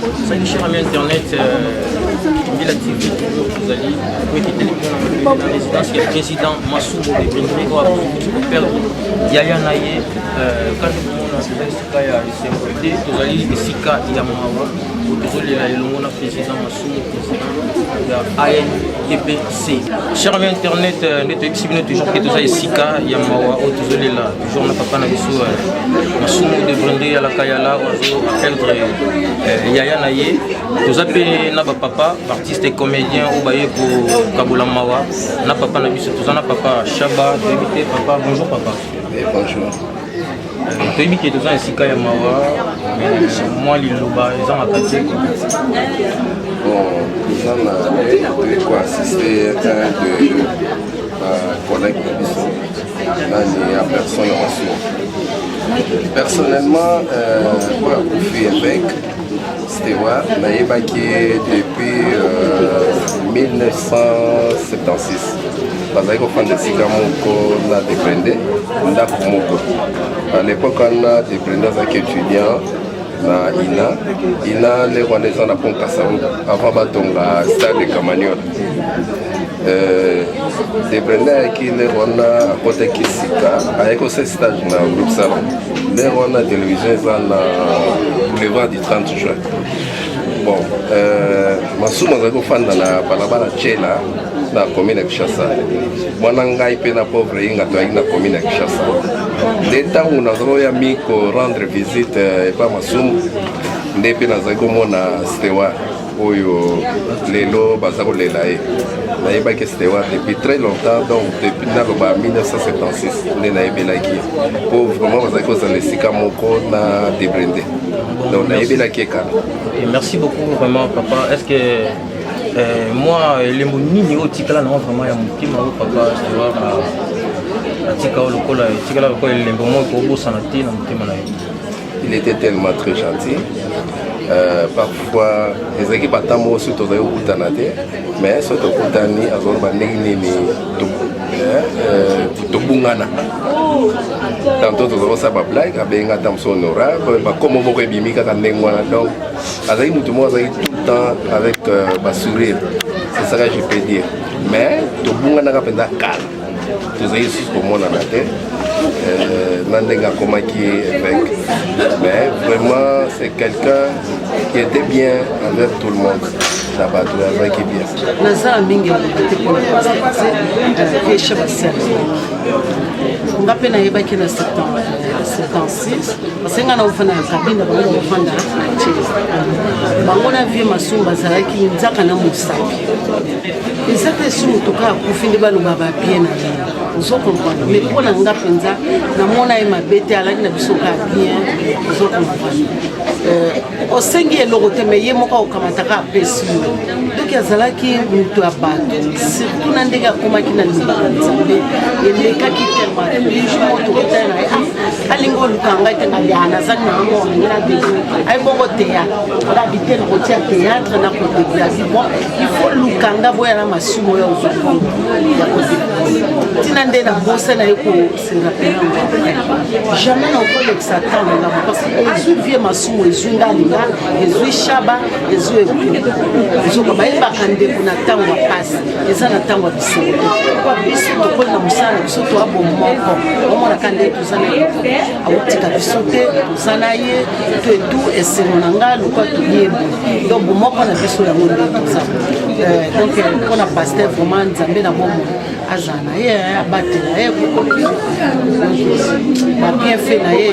Ça cher ami internet, Villa TV, vous allez dans la résidence qui est président Massou de Brindri, pour perdre Yaya Naye, quand on a Sika ya SMPT, vous allez Sika Yamawa, vous allez la président Massou, président de ANDPC. Cher ami internet, nous toujours que vous Sika Yamawa, vous allez là, toujours na papa na biso Massou de Brindri à la Kayala, à perdre Yaya Naye, vous avez na papa, artiste et comédien au Baye pour Kaboula Mawa, na papa na biso, tous na papa Chaba, papa, bonjour papa. Bonjour. Tu as dit que tu as un Sika Yamawa, moi Liloba, ils ont attaqué. Bon, nous avons assisté à un de collègues de Bissot, à personne en personnellement, pour la avec Stewart, je suis depuis 1976. Parce que quand on a Sika Moko, on a dépendé, on a Moko. À l'époque, on a dépendé avec étudiants. Na ina les Rwandais na pont Kassaou avant batonga stade de Camagnon. Dépendant qui les Rwandais à côté qui Sika avec ce stage na groupe salon. Les Rwandais télévision na boulevard du 30 juin. Bon, Massou Mazako fan dans la balabala Tchela na commune de Kinshasa. Moi nangai pe na pauvre inga to na commune de Kinshasa. Dès temps où nous avons mis rendre visite et pas Massou, depuis nous avons na Stewart oyo lelo bazako lelae. Naïba que Stewart depuis très longtemps, donc depuis 1976, nous avons belaki. Pour vraiment bazako zale Sika Moko na débrindé. Donc naïba belaki kan. Merci beaucoup vraiment papa. Est-ce que moi les monini au tikala non vraiment ya mutima au papa Stewart il était tellement très gentil. Parfois, les équipes attendent aussi au Koutanate, mais ce Koutani a Tobungana. Tantôt, nous avons ça blague, avec un temps honorable, comme on aurait bien mis quand on donc, avec nous, tout le temps avec sourire. C'est ça que je peux dire. Mais Tobungana a calme. Tous les ici pour moi dans la tête, Nandenga Komaki évêque. Mais vraiment, c'est quelqu'un qui était bien avec tout le monde. Là-bas, tout le monde qui est bien. Nazara mingi ngati pour le pasteur Kesha Basel. Ngape na yebaki na 76 parce que ngana ufana kabinda bango ufanda bango na vie masumba zalaki nzaka na musapi ezate su toka kufindi balo baba bien na uzoko kwanda mais pona ngape nza na mona e mabete alaki na bisoka bien uzoko kwanda osengi eloko te mais ye moka okamataka apesi donc azalaki mutu abato surtout na ndenge akomaki na libaka nzambe elekaki tellement alingo lukanga tengaliana zani na mo ngina bizu ay bongo théâtre la bitene ko tia théâtre na ko déplacer bon il faut lukanga boya na masumo ya uzoko ya ko tina ndena bossa na ko se rappela jamais na ko l'exatant na parce que ezu vie masumo ezu ngalinga ezu shaba ezu ezu ko bayiba kande kuna tango passe eza na tango biso ko biso ko na musana biso to abo moko on a kande tuzana autika bisote tuzana ye to tout et c'est mon angal ou quoi tout bien donc moko na biso ya monde ça donc on a passé vraiment nzambe na momo azana ye abatela ye ko ba bien fait na ye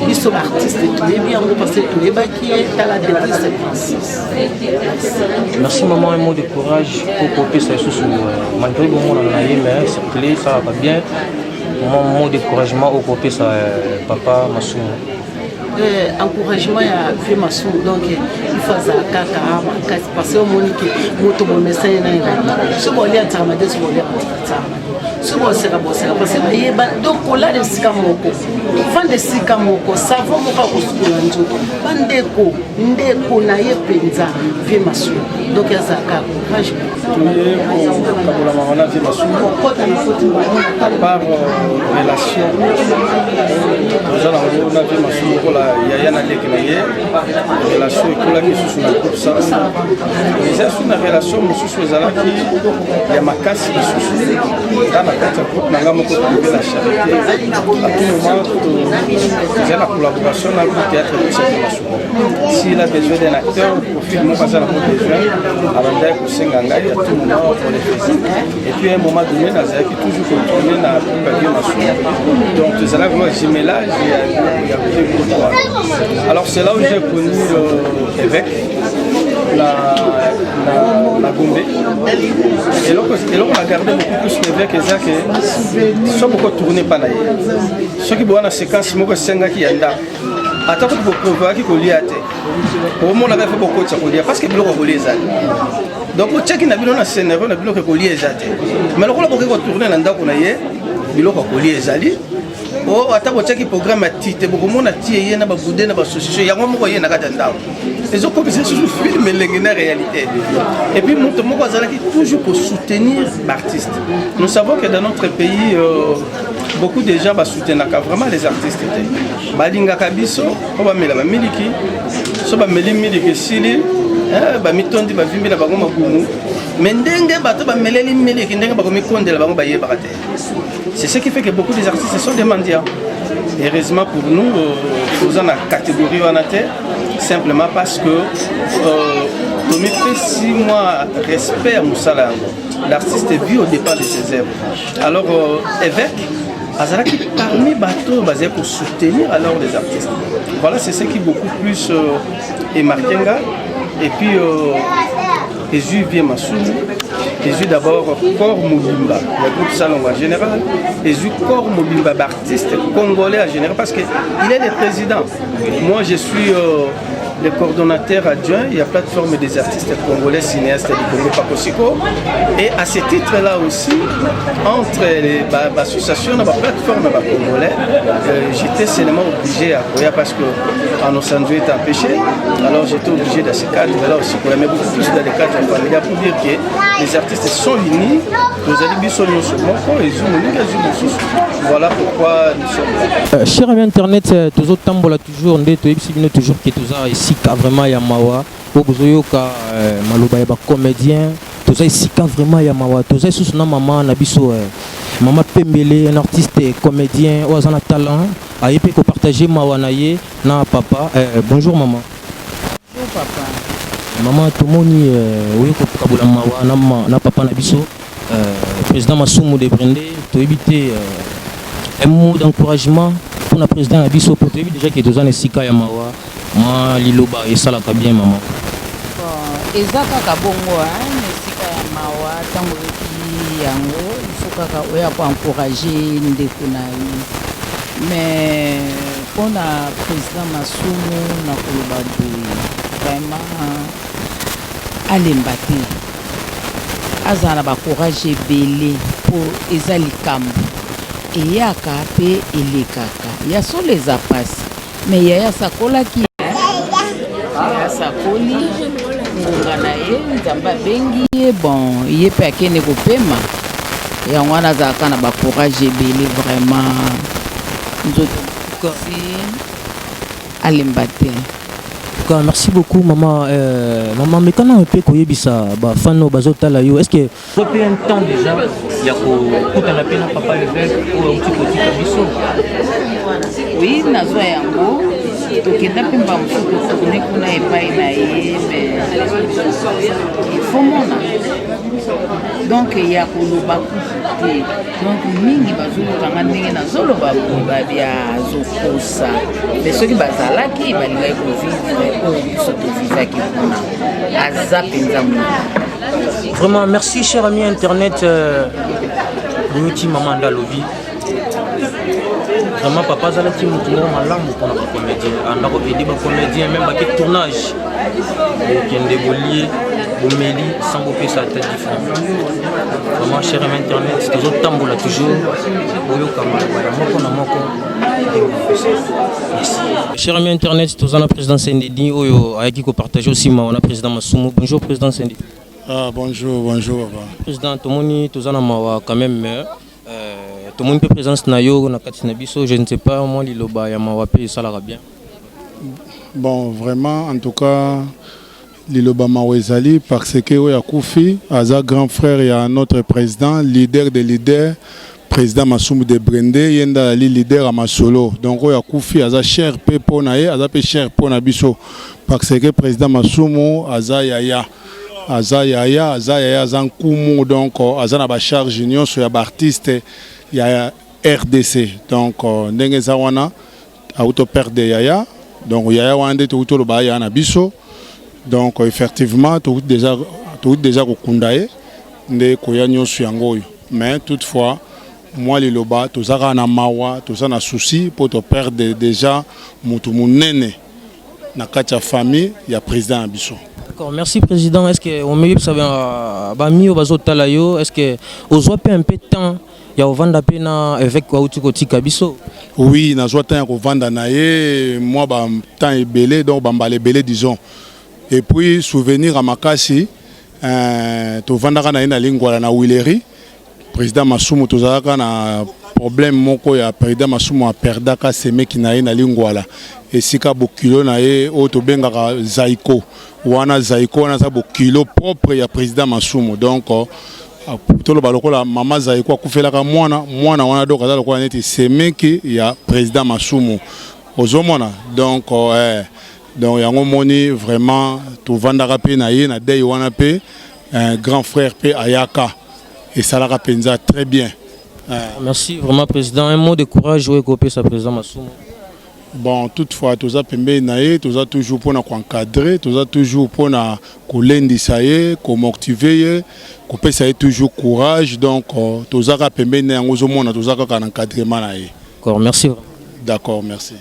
biso artiste tout est bien parce que tout est baki ta la depuis 76. Merci maman, un mot de courage pour couper ça sous malgré le moment on a eu mais c'est clé ça va bien. Mon mot d'encouragement au côté ça papa Massou. Encouragement à vie Massou donc il faut ça kaka parce que monique moto bon message na ina so bolia tsamade so bolia soki boseka parce bayeba donc kolala esika moko ofanda esika moko savon moko akosukola nzoto bandeko ndeko na ye mpenza vie masumu donc azalaka courage kabolamaka na vie masumu par relation toza nango na vie masumu kola yaya na leki na ye relation ekolaki susu na groupe ça eza su na relation mosusu ezalaki ya makasi lisusu eza na kati ya groupe nanga moko tobe la charité à tout moment toza na collaboration na groupe théâtre de masumu s'il a besoin d'un acteur profil moko aza na besoin abandaki kosenga ngai à tout moment pour les faisait et puis à un moment donné nazalaki toujours retourner na groupe ya vie masumu donc tozalaki vraiment jumelage ya groupe. Alors c'est là où j'ai connu l'évêque na Gombe et là on a gardé beaucoup plus l'évêque eza que so beaucoup tourner pa na ye soki boana séquence moko sengaki ya ndako ata ko bokovaki kolia te omona ka fa bokotsa kolia parce que biloko kolia ezali donc ocheki na bino na scénario na biloko kolia ezate mais lokola boke ko tourner na ndako na ye biloko kolia ezali o ata bocheki programme atite bokomona tie ye na babude na basosisio yango moko ye na kata ndako ezokomisa susu film elenge na réalité et puis moto moko azalaki toujours pour soutenir l'artiste. Nous savons que dans notre pays beaucoup de gens soutenaka vraiment les artistes te balingaka biso po bamela bamiliki so bameli miliki sili bamitondi bavimbi na bango magumu mais ndenge bato bameleli miliki ndenge bakomikondela bango bayebaka te. C'est ce qui fait que beaucoup des artistes sont des mendiants. Heureusement pour nous, nous avons une catégorie en terre, simplement parce que on fait 6 mois respect à Moussala. L'artiste vit au départ de ses œuvres. Alors, évêque, Azalaki parmi les bateaux basés pour soutenir alors les artistes. Voilà, c'est ce qui est beaucoup plus marqué. Et puis, Jésus vient Massoum. Jésus d'abord Corps Mobimba, le groupe Salon en général, Jésus Corps Mobimba, artiste congolais en général, parce qu'il est le président. Moi je suis le coordonnateur adjoint, il y a plateforme des artistes congolais, cinéastes du Congo Pakosiko. Et à ce titre-là aussi, entre les associations et la plateforme congolais, j'étais seulement obligé à courir parce qu'en Ossandou est empêché. Alors j'étais obligé dans ce cadre-là aussi, pour aimer beaucoup plus dans les cadres familiaux pour dire que les artistes sont unis. Nous allons bien sur voilà pourquoi nous sommes là. Cher ami internet, toujours tambola toujours, toujours qui toujours ici vraiment Yamawa, Obozoyoka Maloba yaba comédien, toujours ici vraiment Yamawa, toujours sous na maman Nabiso, maman Pembele, un artiste comédien, oazana talent, a épé ko partager mawanaye na papa. Bonjour maman. Bonjour papa. Maman Tomoni, oui ko kabula mawa na papa Nabiso. Président Massoumou de Brindé, tu as évité un mot d'encouragement pour le président Abisso, pour éviter déjà qu'il y ait 2 ans de Sika Yamawa, moi Liloba et ça là bien maman. Bon, Ezaka Kabongo, Sika Yamawa, tango yango, il faut que oya pour encourager Ndekonaï. Mais pour le président Massoumou, na koloba vraiment aller mbattre. Azana ba courage belé pour ezali kambu et yaka pe elekaka ya so les apas mais ya sakola ki ya sakoli ngana ye nzamba bengi ye bon ye pe akene kopema ya ngwana za kana ba courage belé vraiment nzoto si alimbate. Merci beaucoup maman. Maman, mais quand on peut koyebisa ba fano bazotala yo, est-ce que depuis un temps déjà il y a kutana pena papa l'évêque ou un petit peu biso? Oui, nazo yango tokenda pemba mfuko tourner kuna epai na ye mais il faut mona donc il y a koloba kuti donc mingi bazolukanga ndenge nazoloba bia zokosa mais soki bazalaki balingai kovivre oyo biso tovivaki kuna aza mpenza moto. Vraiment merci cher ami internet Limiti Maman Dalobi. vraiment papa azalaki motu moko malamu mpona bacomédien andako edi bacomédien même bake tournage okende bolie bomeli sans bopesa tête différent vraiment cher internet tozotambola toujours boyokama ya moko na moko. Cher ami internet, tous en président Sendidi, avec qui partage aussi ma président Masumu. Bonjour président Sendidi. Ah bonjour. Président, tout le monde tous en quand même tout le monde peut présence na yo na katina biso, je ne sais pas moi liloba ya mawape ça la bien. Bon vraiment en tout cas liloba mawezali parce que oya Koufi aza grand frère ya notre président, leader des leaders. Président Masumu de Brende yenda ali leader à Masolo donc oya Koufi aza cher pe pona ye aza pe cher pona biso parce que président Masumu aza yaya zankumu donc aza na ba charge union so ya ba artiste ya RDC donc ndenge za wana auto perdre yaya donc yaya wande to to ba ya na biso donc effectivement tout déjà ko kundaye nde ko ya nyoso yango mais toutefois moi les loba tozaka na mawa tozana souci pour te perdre déjà mutu munene na katia famille ya président Abisso. D'accord, merci président. Est-ce que on me savez bami au bazo talayo est-ce que ozoa un peu de temps ya ovanda pena avec quoi uti koti kabiso? Oui, na zoa temps ya ovanda na ye moi ba temps ebelé donc bambale belé disons. Et puis souvenir à makasi to vanda na ina lingwa na Wileri. Président Masumu tozalaka na problème moko ya président Masumu a perdaka seme ki na ye na lingwala esika bokilo na ye o to bengaka zaiko wana za bokilo propre ya président Masumu donc tolo balokola mama zaiko akufelaka mwana wana donc azala ko neti seme ki ya président Masumu ozomona donc donc yango moni vraiment to vandaka pe na ye na dei wana pe un grand frère pe ayaka. Et ça l'a penza très bien. Merci vraiment président. Un mot de courage au écopé sa président Masumu. Bon, toutefois, tous pembe naé, tous toujours pour encadrer, tous toujours pour colendi saye, motiver, couper ça toujours courage. Donc, tous pembe naé, on a tous encadrement naé. D'accord, merci. D'accord, merci.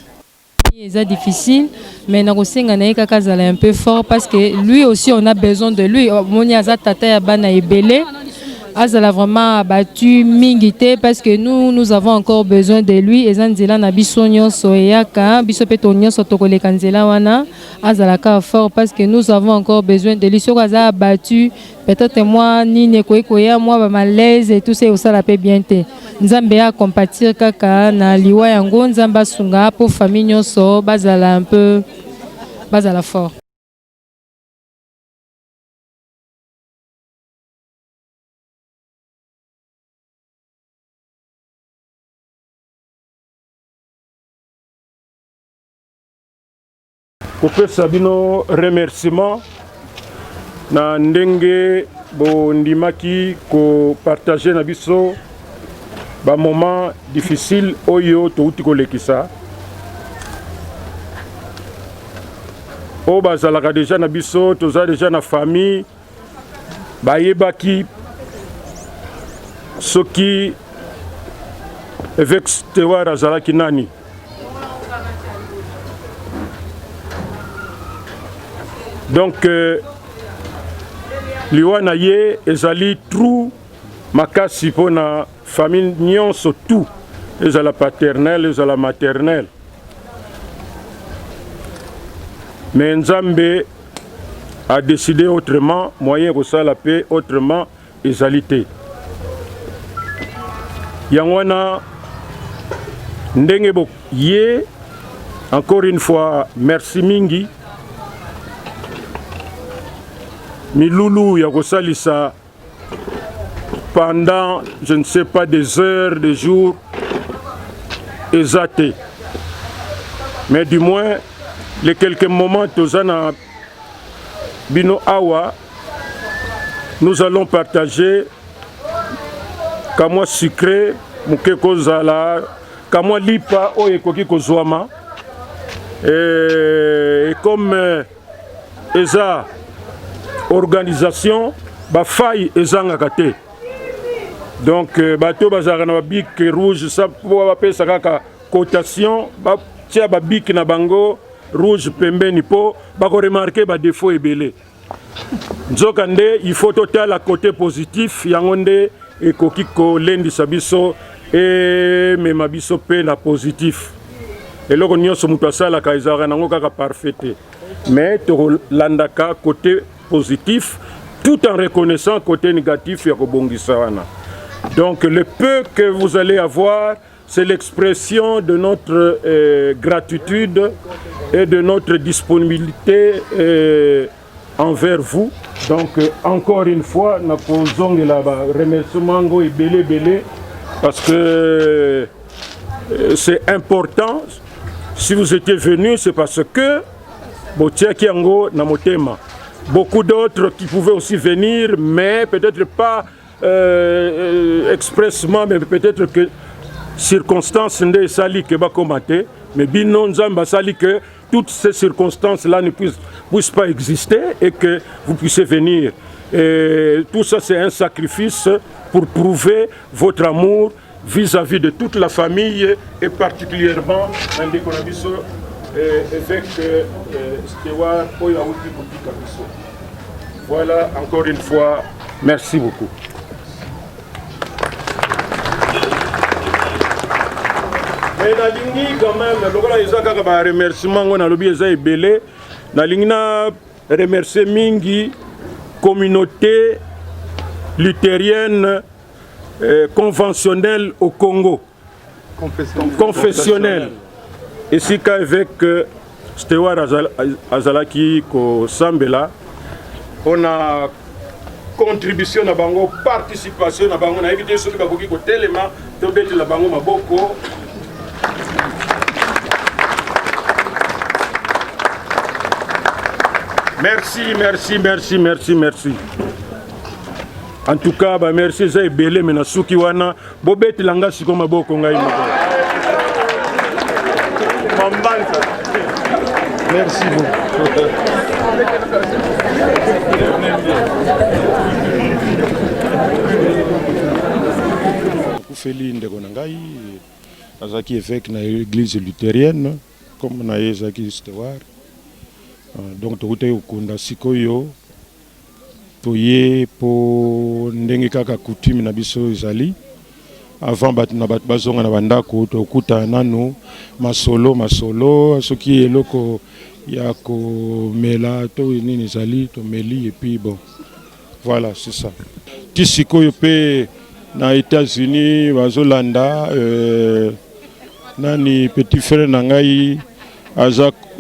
C'est difficile, mais Narosenga est un peu fort parce que lui aussi on a besoin de lui. Moni Azatata Yabana est belé. Azala vraiment abattu mingité parce que nous avons encore besoin de lui. Ezanzela na bisonyo soyaka biso petonyo sotokole kanzela wana azala ka fort parce que nous avons encore besoin de lui. Soko aza abattu peut-être moi ni nekoya moi ba malaise et tout ça au sala pe bien te. Nzambe a compatir kaka na liwa yango nzamba sunga pour famille nyonso bazala un peu bazala fort. Kopé Sabino remerciement na ndenge bo ndimaki ko partager na biso ba moment difficile oyo to uti kolekisa o bazalaka déjà na biso toza déjà na famille bayebaki soki avec Stewart azalaki nani. Donc, liwana ye ezali trou makasi pour na famille nyonso tout ezala paternelle ezala maternelle. Mais Nzambe a décidé autrement, moyen pour ça la paix autrement ezalité. Yangwana ndenge bo ye encore une fois merci mingi. Miloulou Yagosalisa pendant, je ne sais pas, des heures, des jours, exactés. Mais du moins, les quelques moments, Tozana Bino Awa, nous allons partager Kamwa sucré, Mukeko Zala, Kamwa Lipa, Oyekoki Kozwama. Et comme Eza, organisation ba faille ezanga kate donc bato bazara na bik rouge ça pour ba pesa kaka cotation batia babiki na bango rouge pembeni mpo bakoremarke badefo ebele. Nzoka nde il faut totala côté positif yango nde ekoki kolendisa biso emema biso mpe na positif. Eloko nyonso moto asalaka ezalaka nango kaka parfait te, mais tokolandaka côté positif tout en reconnaissant côté négatif ya kobongisa wana. Donc le peu que vous allez avoir, c'est l'expression de notre gratitude et de notre disponibilité envers vous. Donc encore une fois, na kozonge la remerciement ngo ebele parce que c'est important. Si vous étiez venus, c'est parce que botiaki yango na motema. Beaucoup d'autres qui pouvaient aussi venir, mais peut-être pas expressement, mais peut-être que circonstances nde sali que ba commenter, mais bino nzamba sali que toutes ces circonstances-là ne puissent pas exister et que vous puissiez venir. Et tout ça, c'est un sacrifice pour prouver votre amour vis-à-vis de toute la famille et particulièrement évêque Stewart Oyaouti Boutikabiso. Voilà, encore une fois, merci beaucoup. Mais nalingi quand même, lokola eza kaka ba remerciement ngona lobi eza ebele, nalingi na remercier mingi communauté luthérienne conventionnelle au Congo. Confessionnelle. Ici qu'avec Stewart Azalaki ko Sambela, on a contribution na bango, participation na bango, na évité ce que bakoki ko telema, to beti la bango maboko. Merci. En tout cas, bah merci za ebele mena suki wana bobeti langa siko maboko ngai moko. Merci beaucoup. Kufeli ndeko na ngai azaki évêque na église luthérienne comme na ezaki Stewart. Donc tokute okunda sikoyo toye po ndenge kaka coutume na biso ezali avant na bato bazonga na bandako tokuta nanu masolo soki eloko ya komela to nini ezali tomeli et puis bon voilà c'est ça. Ti sikoyo pe na États-Unis bazolanda nani petit frère na ngai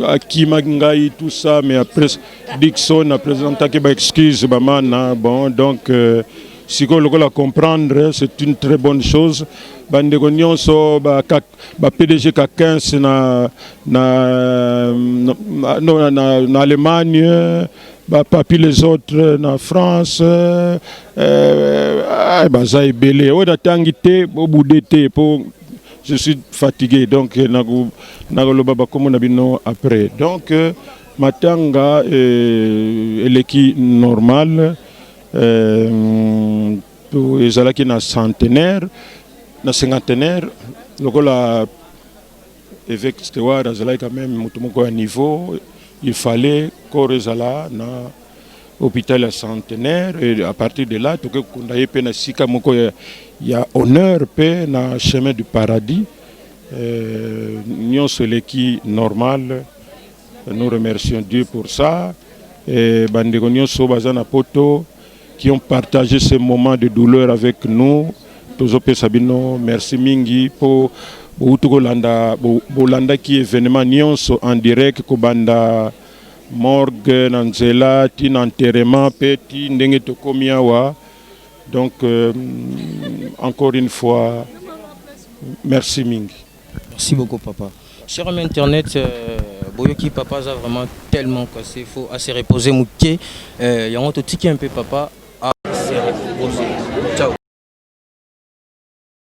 Akima Ngai, tout ça, mais après Dixon a présenté que excuse Bamana. Bon, donc si on le comprendre, c'est une très bonne chose. Bandegonion so PDG ka 15 na Allemagne, papi les autres na France, baza belé. O datangité au bout d'été pour je suis fatigué, donc après. Donc, Matanga est l'équipe normale. Ils ont un centenaire, un cinquantenaire. Le évêque Stewart a quand même un niveau. Il fallait qu'on rézala na hôpital centenaire. Et à partir de là, il y a honneur paix dans le chemin du paradis. Nous sommes l'équipe normale. Nous remercions Dieu pour ça. Et Bandegonion Sobazana Poto qui ont partagé ce moment de douleur avec nous. Tozope Sabino, merci Mingi pour Bolanda qui événement nyonso en direct Kobanda morgue Nanzela tin enterrement petit ndenge tokomiawa. Donc, encore une fois, merci Mingi. Merci beaucoup, papa. Sur Internet, Boyoki Papa a vraiment tellement cassé. Il faut assez reposer. Il y a un petit un peu, papa, à se reposer.